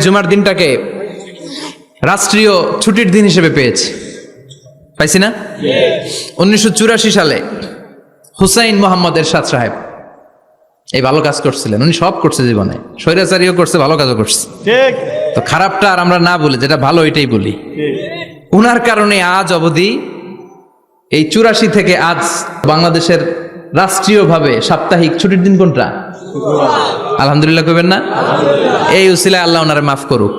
জুমার দিনটাকে রাষ্ট্রীয় ছুটির দিন হিসেবে পেয়েছি, পাইছি না? 1984 সালে হুসাইন মোহাম্মদ এরশাদ সাহেব এই ভালো কাজ করছিলেন। উনি সব করছে জীবনে, স্বৈরাচারীও করছে, ভালো কাজও করছে। তো খারাপটা আর আমরা না বলি, যেটা ভালো এটাই বলি। উনার কারণে আজ অবধি এই 84 থেকে আজ বাংলাদেশের রাষ্ট্রীয়ভাবে সাপ্তাহিক ছুটির দিন কোনটা? আলহামদুলিল্লাহ কইবেন না? এই উসিলায় আল্লাহ ওনারে মাফ করুক।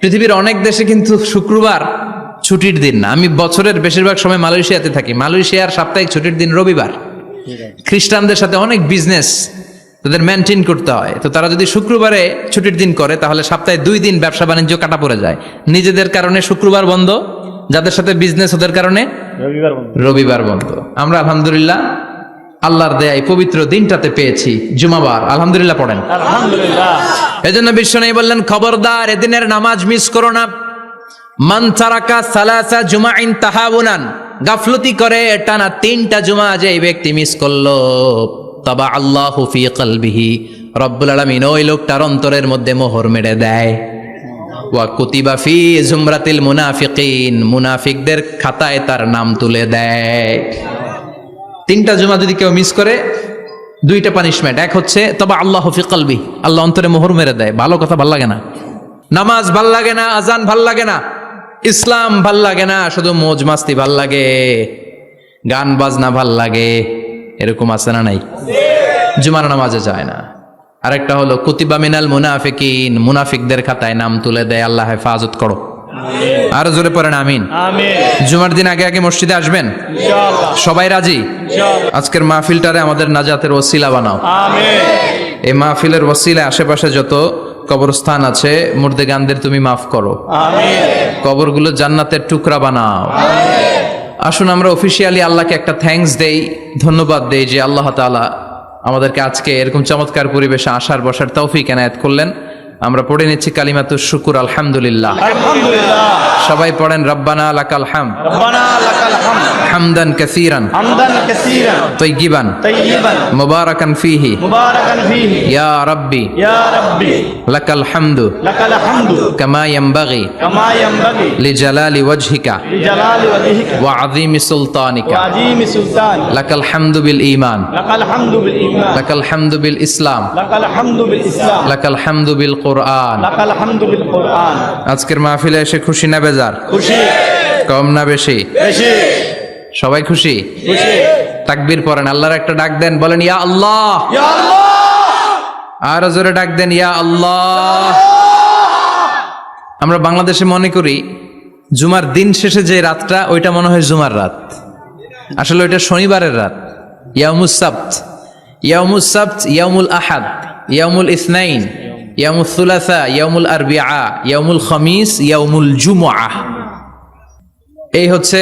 পৃথিবীর অনেক দেশে কিন্তু শুক্রবার ছুটির দিন না। আমি বছরের বেশিরভাগ সময় মালয়েশিয়াতে থাকি। মালয়েশিয়ার সাপ্তাহিক ছুটির দিন রবিবার। খ্রিস্টানদের সাথে অনেক বিজনেস তাদের মেনটেন করতে হয়, তো তারা যদি শুক্রবারে ছুটির দিন করে তাহলে সপ্তাহে 2 দিন ব্যবসা বাণিজ্য কাটা পড়ে যায়। নিজেদের কারণে শুক্রবার বন্ধ, যাদের সাথে বিজনেস ওদের কারণে রবিবার বন্ধ। আমরা আলহামদুলিল্লাহ আল্লাহর দেয়ায় পবিত্র দিনটাতে পেয়েছি জুমাবার। আলহামদুলিল্লাহ পড়েন আলহামদুলিল্লাহ। এজন্য বিশ্বনবী বললেন, খবরদার এদিনের নামাজ মিস করো না। মান তারাকা সালাসা জুমাইন তাহাউনান, গাফলতি করে টানা 3টা জুমা যে এই ব্যক্তি মিস করলো, তাবা আল্লাহু ফি কলবিহি, রব্বুল আলামিন ওই লোকটার অন্তরের মধ্যে মোহর মেরে দেয়। ওয়া কুতিবা ফি জুমরাতিল মুনাফিকিন, মুনাফিকদের খাতায় তার নাম তুলে দেয়। 3টা জুমা যদি কেউ মিস করে 2টা পানিশমেন্ট। এক হচ্ছে তবা আল্লাহ ফি কলবি, আল্লাহ অন্তরে মোহর মেরে দেয়। ভালো কথা ভাল লাগে না, নামাজ ভাল লাগে না, আজান ভাল লাগে না, ইসলাম ভাল লাগে না, শুধু মৌজ মাস্তি ভাল লাগে, গান বাজনা ভাল লাগে, এরকম আছে না নাই? জুমার নামাজে যায় না। আরেকটা হলো কুতিবা মিনাল মুনাফিকিন, মুনাফিকদের খাতায় নাম তুলে দেয়। আল্লাহ হেফাজত করো। আরো জোরে পড়েন আমিন। জুমার দিন আগে আগে মসজিদে আসবেন ইনশাআল্লাহ। সবাই রাজি? ইনশাআল্লাহ। আজকের মাহফিলটারে আমাদের নাজাতের ওসিলা বানাও। আমিন। এই মাহফিলের ওসিলায় আশেপাশে যত কবরস্থান আছে মুর্দেগানদের তুমি মাফ করো। আমিন। কবরগুলো জান্নাতের টুকরা বানাও। আমিন। আসুন আমরা অফিশিয়ালি আল্লাহকে একটা থ্যাঙ্কস দেই, ধন্যবাদ দেই যে আল্লাহ তাআলা আমাদেরকে আজকে এরকম চমৎকার পরিবেশে আসার বসার তৌফিক এনায়েত করলেন। আমরা পড়ে নিচ্ছি কালিমাতুশ শুকুর, আলহামদুলিল্লাহ। আলহামদুলিল্লাহ। সবাই পড়েন রব্বানা লাকাল হামদ, রব্বানা লাকাল হামদ, হামদান কাসীরান, হামদান কাসীরান, তাইয়িবান, তাইয়িবান, মুবারাকান ফীহি, মুবারাকান ফীহি, ইয়া রাব্বি, ইয়া রাব্বি, লাকাল হামদু, লাকাল হামদু, কামা ইয়ানবাগি, কামা ইয়ানবাগি, লিজালালি ওয়াজহিকা, লিজালালি ওয়াজহিকা, ওয়া আযীমি সুলতানিকা, ওয়া আযীমি সুলতানিকা, লাকাল হামদু বিল ঈমান, লাকাল হামদু বিল ঈমান, লাকাল হামদু বিল ইসলাম, লাকাল হামদু বিল ইসলাম, লাকাল হামদু বিল কুরআন। লাকাল হামদু বিল কুরআন। আজকের মাহফিলে এসে খুশি না বেজার? খুশি। কম না বেশি? বেশি। সবাই খুশি? খুশি। তাকবীর পড়েন, আল্লাহর একটা ডাক দেন, বলেন ইয়া আল্লাহ। ইয়া আল্লাহ। আরো জোরে ডাক দেন, ইয়া আল্লাহ। আমরা বাংলাদেশে মনে করি জুমার দিন শেষে যে রাতটা ওইটা মনে হয় জুমার রাত, আসলে ওইটা শনিবারের রাত। ইয়াউমুস সাবত, ইয়াউমুস সাবত, ইয়াউমুল আহাদ, ইয়াউমুল ইসনাইন, ইয়াউমুল সুলাসা, ইয়াউমুল আরবিআ, ইয়াউমুল খামিস, ইয়াউমুল জুমআহ। এই হচ্ছে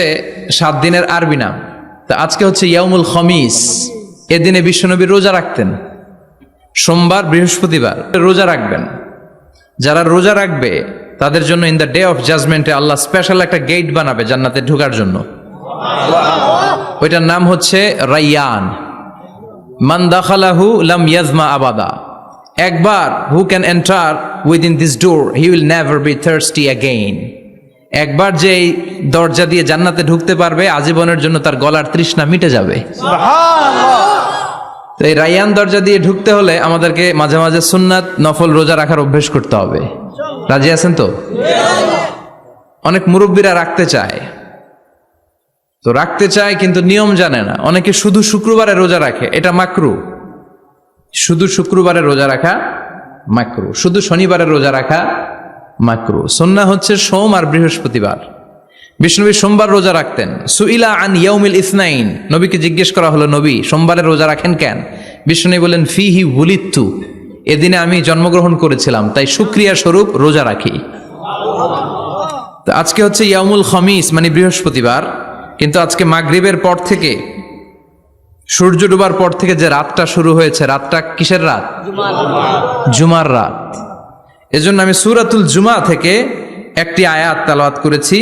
7 দিনের আরবি নাম। তো আজকে হচ্ছে ইয়াউমুল খামিস। এদিনে বিশ্বনবী রোজা রাখতেন। সোমবার, বৃহস্পতিবার রোজা রাখবেন। যারা রোজা রাখবে তাদের জন্য ইন দ্য ডে অফ জাজমেন্টে আল্লাহ স্পেশাল একটা গেট বানাবে জান্নাতে ঢোকার জন্য। ওইটার নাম হচ্ছে রাইয়ান। মান দাখালাহু লাম ইয়াজমা আবাদা। একবার who can enter within this door he will never be thirsty again. একবার যে এই দরজা দিয়ে জান্নাতে ঢুকতে পারবে আজীবনের জন্য তার গলার তৃষ্ণা মিটে যাবে। সুবহানাল্লাহ। তো এই রাইয়ান দরজা দিয়ে ঢুকতে হলে আমাদেরকে মাঝে মাঝে সুন্নাত নফল রোজা রাখার অভ্যেস করতে হবে। রাজি আছেন তো? অনেক মুরব্বীরা রাখতে চায়, তো রাখতে চায় কিন্তু নিয়ম জানে না। অনেকে শুধু শুক্রবারে রোজা রাখে, এটা মাকরু। শুধু শুক্রবারে রোজা রাখা মাকরু, শুধু শনিবারে রোজা রাখা মাকরু। সুন্নাহ হচ্ছে সোম আর বৃহস্পতিবার। বিষ্ণুনবী সোমবার রোজা রাখতেন। সুইলা আন ইয়াউমিল ইসনাইন, নবীকে জিজ্ঞেস করা হলো, নবী সোমবারে রোজা রাখেন কেন? বিষ্ণুনবী বলেন, ফিহি উলিদতু, এদিনে আমি জন্মগ্রহণ করেছিলাম, তাই শুকরিয়া স্বরূপ রোজা রাখি। তো আজকে হচ্ছে ইয়াউমুল খামিস মানে বৃহস্পতিবার, কিন্তু আজকে মাগরিবের পর থেকে, সূর্য ডুবার পর থেকে যে রাতটা শুরু হয়েছে, রাতটা কিসের রাত? জুমার রাত। এজন্য আমি সূরাতুল জুমা থেকে একটি আয়াত তেলাওয়াত করেছি।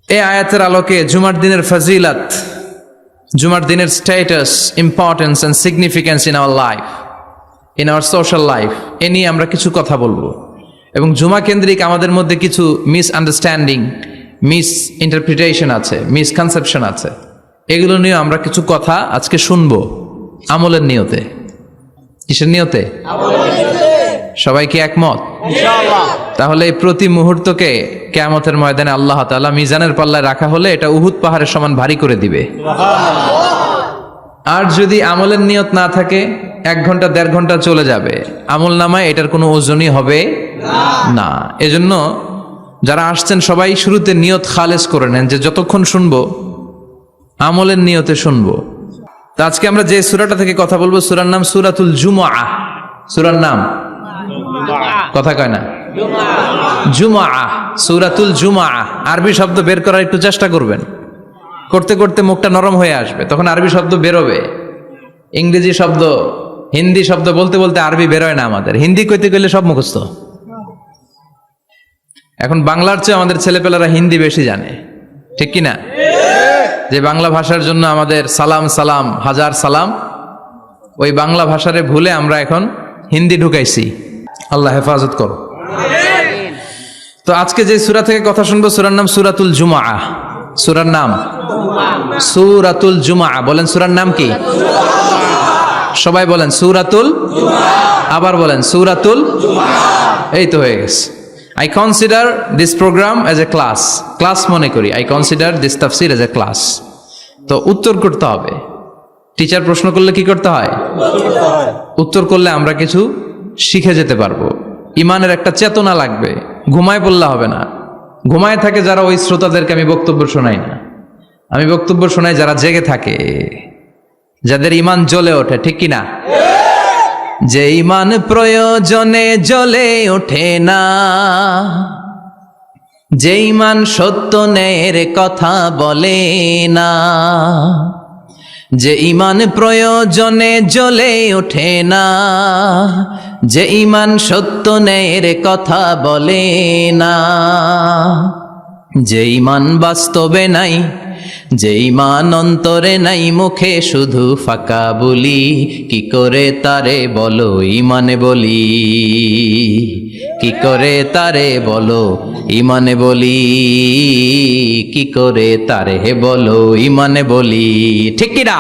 এই আয়াতের আলোকে জুমার দিনের ফজিলত, জুমার দিনের status, importance and significance in our life, in our social life, এ নিয়ে আমরা কিছু কথা বলবো। এবং জুমা কেন্দ্রিক আমাদের মধ্যে কিছু মিসআন্ডারস্ট্যান্ডিং, মিস ইন্টারপ্রিটেশন আছে, মিসকনসেপশন আছে, এগুলো নিয়ে আমরা কিছু কথা আজকে শুনবো আমলের নিয়তে। কিসের নিয়তে? সবাই কি একমত? ইনশাআল্লাহ। তাহলে এই প্রতি মুহূর্তকে কিয়ামতের ময়দানে আল্লাহ তাআলা মিজানের পাল্লায় রাখা হলে এটা উহুদ পাহাড়ের সমান ভারী করে দিবে। আর যদি আমলের নিয়ত না থাকে 1 ঘন্টা 1.5 ঘন্টা চলে যাবে, আমল নামায় এটার কোনো ওজনই হবে না। এজন্য যারা আসছেন সবাই শুরুতে নিয়ত খালেস করে নেন যে যতক্ষণ শুনবো আমলের নিয়তে শুনবো। তো আজকে আমরা যে সূরাটা থেকে কথা বলবো, সূরার নাম সূরাতুল জুমআহ। সূরার নাম কথা কয় না, জুমআহ, সূরাতুল জুমআহ। আরবি শব্দ বের করার একটু চেষ্টা করবেন, করতে করতে মুখটা নরম হয়ে আসবে, তখন আরবি শব্দ বেরোবে। ইংরেজি শব্দ, হিন্দি শব্দ বলতে বলতে আরবি বেরোয় না আমাদের। হিন্দি কইতে গেলে সব মুখস্থ। এখন বাংলার চেয়ে আমাদের ছেলেপেলারা হিন্দি বেশি জানে, ঠিক কি না? যে বাংলা ভাষার জন্য আমাদের সালাম সালাম হাজার সালাম, ওই বাংলা ভাষারে ভুলে আমরা এখন হিন্দি ঢুকাইছি। আল্লাহ হেফাজত করো। তো আজকে যে সূরা থেকে কথা শুনবো, সূরার নাম সূরাতুল জুমআহ। সূরার নাম সূরাতুল জুমআহ। বলেন সূরার নাম কি? সবাই বলেন সূরাতুল, আবার বলেন সূরাতুল। এই তো হয়ে গেছে। I consider this program as a class. Class মনে করি। I consider this tafsir as a class. তো উত্তর করতে হবে। টিচার প্রশ্ন করলে কি করতে হয়? উত্তর করলে আমরা কিছু শিখে যেতে পারবো। ইমানের একটা চেতনা লাগবে। ঘুমায় পড়লে হবে না। ঘুমায় থাকে যারা, ওই শ্রোতাদেরকে আমি বক্তব্য শোনাই না। আমি বক্তব্য শোনাই যারা জেগে থাকে, যাদের ইমান জ্বলে ওঠে, ঠিক কি না? যে ইমান প্রয়োজনে জ্বলে ওঠে না, যে ইমান সত্য ন্যায়ের কথা বলে না, যে ইমান প্রয়োজনে জ্বলে ওঠে না, যে ইমান সত্য ন্যায়ের কথা বলে না, যে ইমান বাস্তবে নাই, যে ইমান অন্তরে নাই, মুখে শুধু ফাঁকা বলি, কি করে তারে বলো ইমানে বলি, কি করে তারে বলো ইমানে বলি, কি করে তারে বলো ইমানে বলি, ঠিক কি না?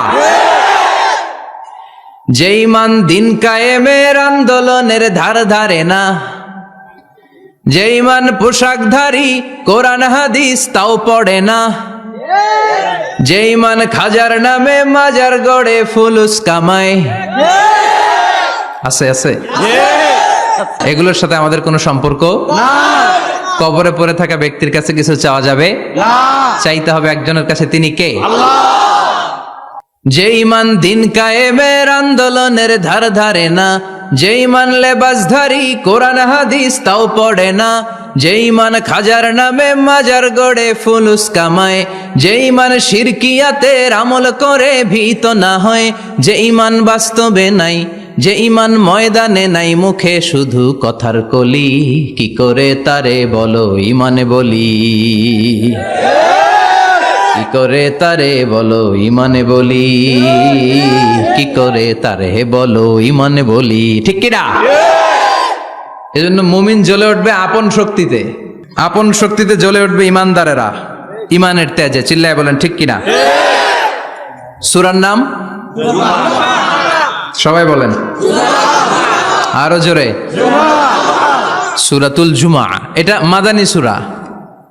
যে ইমান দিন কায়েমের আন্দোলনের ধার ধারে না, যে ইমান পোশাকধারী কোরআন হাদিস তাও পড়ে না, যে ইমান খাজার নামে মাজার গড়ে ফুলুস কামায়, আছে আছে, এগুলোর সাথে আমাদের কোনো সম্পর্ক না। কবরে পড়ে থাকা ব্যক্তির কাছে কিছু চাওয়া যাবে না। চাইতে হবে একজনের কাছে, তিনি কে? আল্লাহ। যে ইমান দিন কায়েমের আন্দোলনের ধার ধারে না, যে ইমান লেবাসধারী কোরআন হাদিস তাও পড়ে না, যে ইমান খাজার নামে মাজার গড়ে ফুলুস কামায়, যে ইমান শিরকিয়াতের আমল করে ভীত না হয়, যে ইমান বাস্তবে নাই, যে ইমান ময়দানে নাই, মুখে শুধু কথার কলি, কি করে তারে বলো ইমানে বলি, কি করে তারে বলো ইমানে বলি, কি করে তারে বলো ইমানে বলি, ঠিক কিনা? এজন্য মুমিন জ্বলে উঠবে আপন শক্তিতে, আপন শক্তিতে জ্বলে উঠবে ইমানদারেরা ইমানের তেজে। চিল্লায় বলেন ঠিক কিনা? সূরার নাম সবাই বলেন আরো জোরে, সূরাতুল জুমআহ। এটা মাদানী সূরা।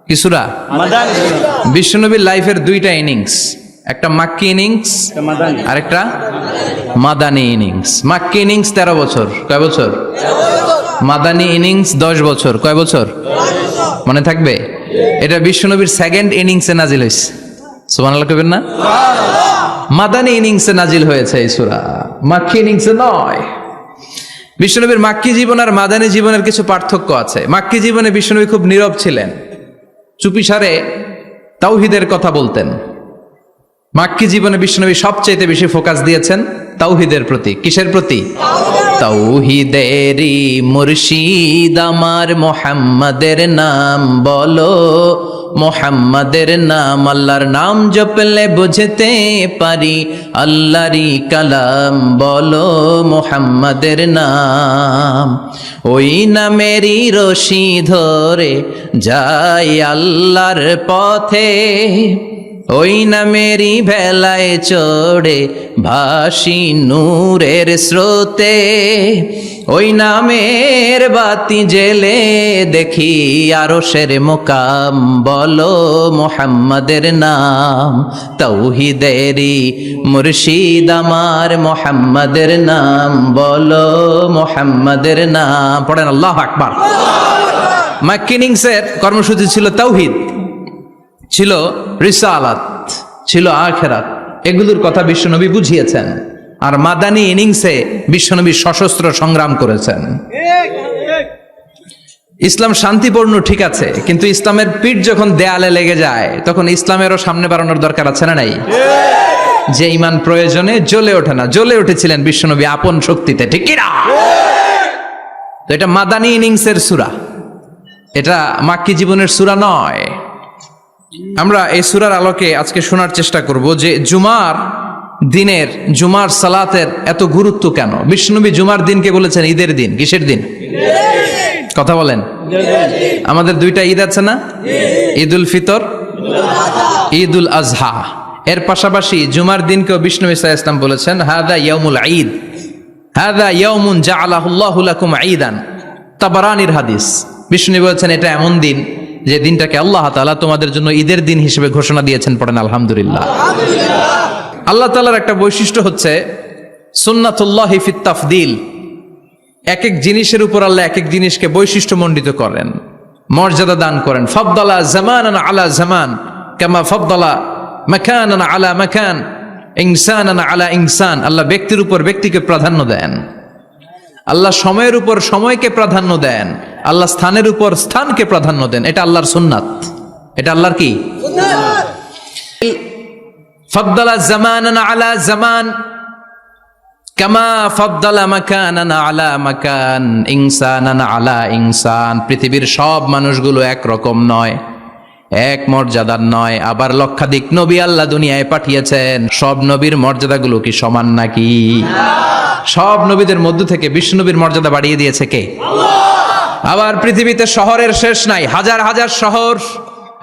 কি সূরা? মাদানী সূরা। বিশ্বনবীর লাইফের 2টা ইনিংস, একটা মাক্কি ইনিংস মাদানী। আর একটা মাদানী ইনিংস। মাক্কি ইনিংস 13 বছর, কয় বছর? মাদানী ইনিংস 10 বছর, কয় বছর? মনে থাকবে? এটা বিশ্বনবীর সেকেন্ড ইনিংসে নাজিল হয়েছে। সুবহানাল্লাহ কইবেন না? মাদানী ইনিংসে নাজিল হয়েছে এই সূরা, মাক্কি ইনিংসে নয়। বিশ্বনবীর মাক্কি জীবন আর মাদানী জীবনের কিছু পার্থক্য আছে। মাক্কি জীবনে বিশ্বনবী খুব নীরব ছিলেন, চুপিসারে তাওহীদের কথা বলতেন। মাক্কি জীবনে বিশ্বনবী সবচেয়ে বেশি ফোকাস দিয়েছেন তাওহীদের প্রতি। কিসের প্রতি? তৌহিদেরি মুর্শিদ আমার মোহাম্মদের নাম বলো, মোহাম্মদের নাম আল্লাহর নাম জপলে বুঝতে পারি, আল্লাহরই কালাম বলো মোহাম্মদের নাম। ওই নামেরই রশি ধরে যাই আল্লাহর পথে, ওই নামেরই ভেলায় চড়ে ভাসি নূরের স্রোতে, ওই নামের বাতি জেলে দেখি আরশের মুকাম বলো মোহাম্মদের নাম। তৌহিদেরি মুর্শিদ আমার মোহাম্মদের নাম বলো মোহাম্মদের নাম। পড়েন আল্লাহু আকবার। মাকিনিংসের কর্মসূচি ছিল তাওহীদ, ছিল রিসালাত, ছিল আখিরাত, এগুলোর কথা বিশ্বনবী বুঝিয়েছেন। আর মাদানী ইনিংসে বিশ্বনবী সশস্ত্র সংগ্রাম করেছেন। ইসলাম শান্তিপূর্ণ ঠিক আছে, কিন্তু ইসলামের পিঠ যখন দেয়ালে লেগে যায় তখন ইসলামেরও সামনে বাড়ানোর দরকার আছে না নাই? যে ইমান প্রয়োজনে জ্বলে ওঠে না, জ্বলে উঠেছিলেন বিশ্বনবী আপন শক্তিতে, ঠিক কি না? তো এটা মাদানী ইনিংসের সূরা, এটা মাক্কি জীবনের সূরা নয়। আমরা এই সূরার আলোকে আজকে শোনার চেষ্টা করব যে জুমার দিনের, জুমার সালাতের এত গুরুত্ব কেন। বিশ্বনবী জুমার দিনকে বলেছেন ঈদের দিন। কিসের দিন? কথা বলেন। আমাদের দুইটা ঈদ আছে না? ঈদুল ফিতর, ঈদুল আজহা। এর পাশাপাশি জুমার দিনকেও বিশ্বনবী সাল্লাল্লাহু আলাইহি ওয়াসাল্লাম বলেছেন হাদা ইয়াউমুল ঈদ, হাদা ইয়াউমুন জাআলাহুল্লাহু লাকুম ঈদান। তাবারানির হাদিস। বিশ্বনবী বলেছেন এটা এমন দিন যে দিনটাকে আল্লাহ তাআলা তোমাদের জন্য ঈদের দিন হিসেবে ঘোষণা দিয়েছেন। পড়েন আলহামদুলিল্লাহ। আল্লাহ তাআলার একটা বৈশিষ্ট্য হচ্ছে সুন্নাতুল্লাহি ফিত তাফদিল। এক এক জিনিসের উপর আল্লাহ এক এক জিনিসকে বৈশিষ্ট্যমণ্ডিত করেন, মর্যাদা দান করেন। ফাদ্দালা জামানান আলা জামান কামা ফাদ্দালা মাকানান আলা মাকান, ইনসানান আলা ইনসান। আল্লাহ ব্যক্তির উপর ব্যক্তিকে প্রাধান্য দেন, আল্লাহ সময়ের উপর সময়কে প্রাধান্য দেন, আল্লাহ স্থানের উপর স্থানকে প্রাধান্য দেন। এটা আল্লাহর সুন্নাত, এটা আল্লাহর কি সুন্নাত। ফাদ্দালা জামানান আলা জামান কামা ফাদ্দালা মাকানান আলা মাকান, ইনসানান আলা ইনসান। পৃথিবীর সব মানুষগুলো একরকম নয়, এক মর্যাদার নয়। আবার লক্ষাধিক নবী আল্লাহ দুনিয়ায় পাঠিয়েছেন, সব নবীর মর্যাদাগুলো কি সমান নাকি? সব নবীদের মধ্য থেকে বিশ্বনবীর মর্যাদা বাড়িয়ে দিয়েছে কে? আল্লাহ। আবার পৃথিবীতে শহরের শেষ নাই, হাজার হাজার শহর,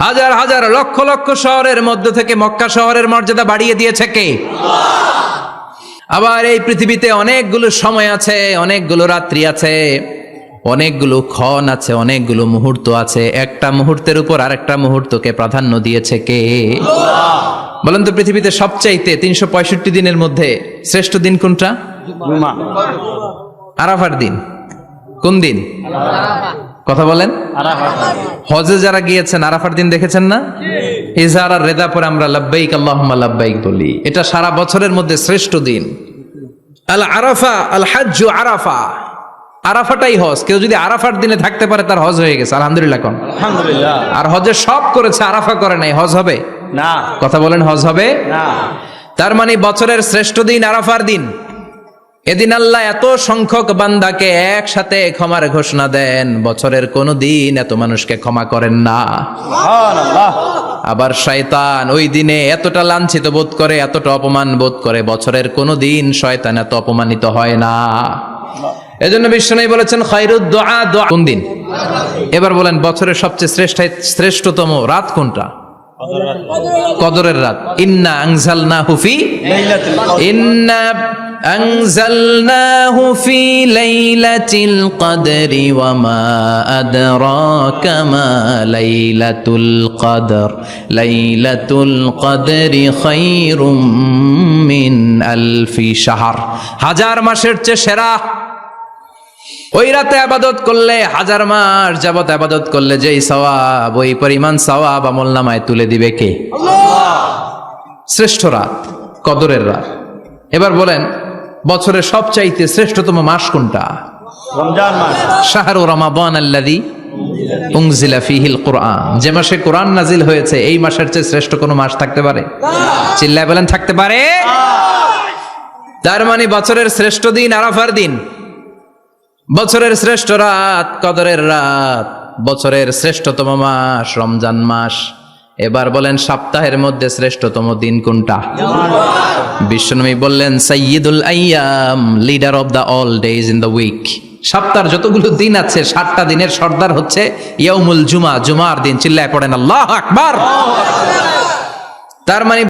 হাজার হাজার লক্ষ লক্ষ শহরের মধ্য থেকে মক্কা শহরের মর্যাদা বাড়িয়ে দিয়েছে কে? আল্লাহ। আবার এই পৃথিবীতে অনেকগুলো সময় আছে, অনেকগুলো রাত্রি আছে, অনেকগুলো ক্ষণ আছে, অনেকগুলো মুহূর্ত আছে। একটা মুহূর্তের উপর আরেকটা মুহূর্তকে প্রাধান্য দিয়েছে কে? আল্লাহ। বলেন তো পৃথিবীতে সবচাইতে 365 দিনের মধ্যে শ্রেষ্ঠ দিন কোনটা? জুমা। আরাফার দিন। কোন দিন? কথা বলেন। হজে যারা গিয়েছেন আরাফার দিন দেখেছেন না? ইজহার আর রেদা পরে আমরা লাব্বাইক আল্লাহুম্মা লাব্বাইক বলি। এটা সারা বছরের মধ্যে শ্রেষ্ঠ দিন। আল আরাফা আল হাজ্জু আরাফা, আরাফাটাই হজ। কেউ যদি আরাফার দিনে থাকতে পারে তার হজ হয়ে গেছে। আলহামদুলিল্লাহ কোন? আলহামদুলিল্লাহ। আর হজে সব করেছে, আরাফা করে নাই, হজ হবে না। কথা বলেন, হজ হবে না। তার মানে বছরের শ্রেষ্ঠ দিন আরাফার দিন। এদিন আল্লাহ এত সংখ্যক বান্দাকে একসাথে ক্ষমার ঘোষণা দেন, বছরের কোনো দিন এত মানুষকে ক্ষমা করেন না। সুবহানাল্লাহ। আবার শয়তান ওই দিনে এতটা লাঞ্ছিত বোধ করে, এতটা অপমান বোধ করে, বছরের কোনো দিন শয়তান এত অপমানিত হয় না। এজন্য বিশ্বনবী বলেছেন খায়রুদ দুআ দুআ। কোন দিন? এবার বলেন বছরের সবচেয়ে শ্রেষ্ঠতম রাত কোনটা? কদরের রাত। ইন্না আনজালনাহু ফি লাইলাতিল কদর, ইন্না আনজালনাহু ফি লাইলাতিল কদরি ওয়া মা আদরাকা মা লাইলাতুল কদর, লাইলাতুল কদরি খায়রুম মিন আলফি শাহর। হাজার মাসের চেয়ে সেরা। ওই রাতে আবাদত করলে, হাজার মাস যাবত আবাদত করলে যেই সওয়াব, ওই পরিমাণ সওয়াব আমলনামায় তুলে দিবে কে? আল্লাহ। শ্রেষ্ঠ রাত কদরের রাত। এবার বলেন বছরের সবচাইতে শ্রেষ্ঠতম মাস কোনটা? রমজান মাস। শাহরু রমাদান আল্লাযী উনজিলা ফীহিল কুরআন। যে মাসে কোরআন নাজিল হয়েছে, এই মাসের চেয়ে শ্রেষ্ঠ কোনো মাস থাকতে পারে? চিল্লায় বলেন থাকতে পারে? তার মানে বছরের শ্রেষ্ঠ দিন আরাফার দিন। বছরের শ্রেষ্ঠ রাত কদরের রাত, বছরের শ্রেষ্ঠতম মাস রমজান মাস। এবার বলেন সপ্তাহের মধ্যে শ্রেষ্ঠতম দিন কোনটা? বিশ্বনবী বললেন সাইয়্যিদুল আইয়াম, leader of the all days in the week. সপ্তাহের যতগুলো দিন আছে 7টা দিনের সর্দার হচ্ছে ইয়াউমুল জুমা, জুমার দিন। চিল্লায় পড়েন আল্লাহু আকবার। তার মানে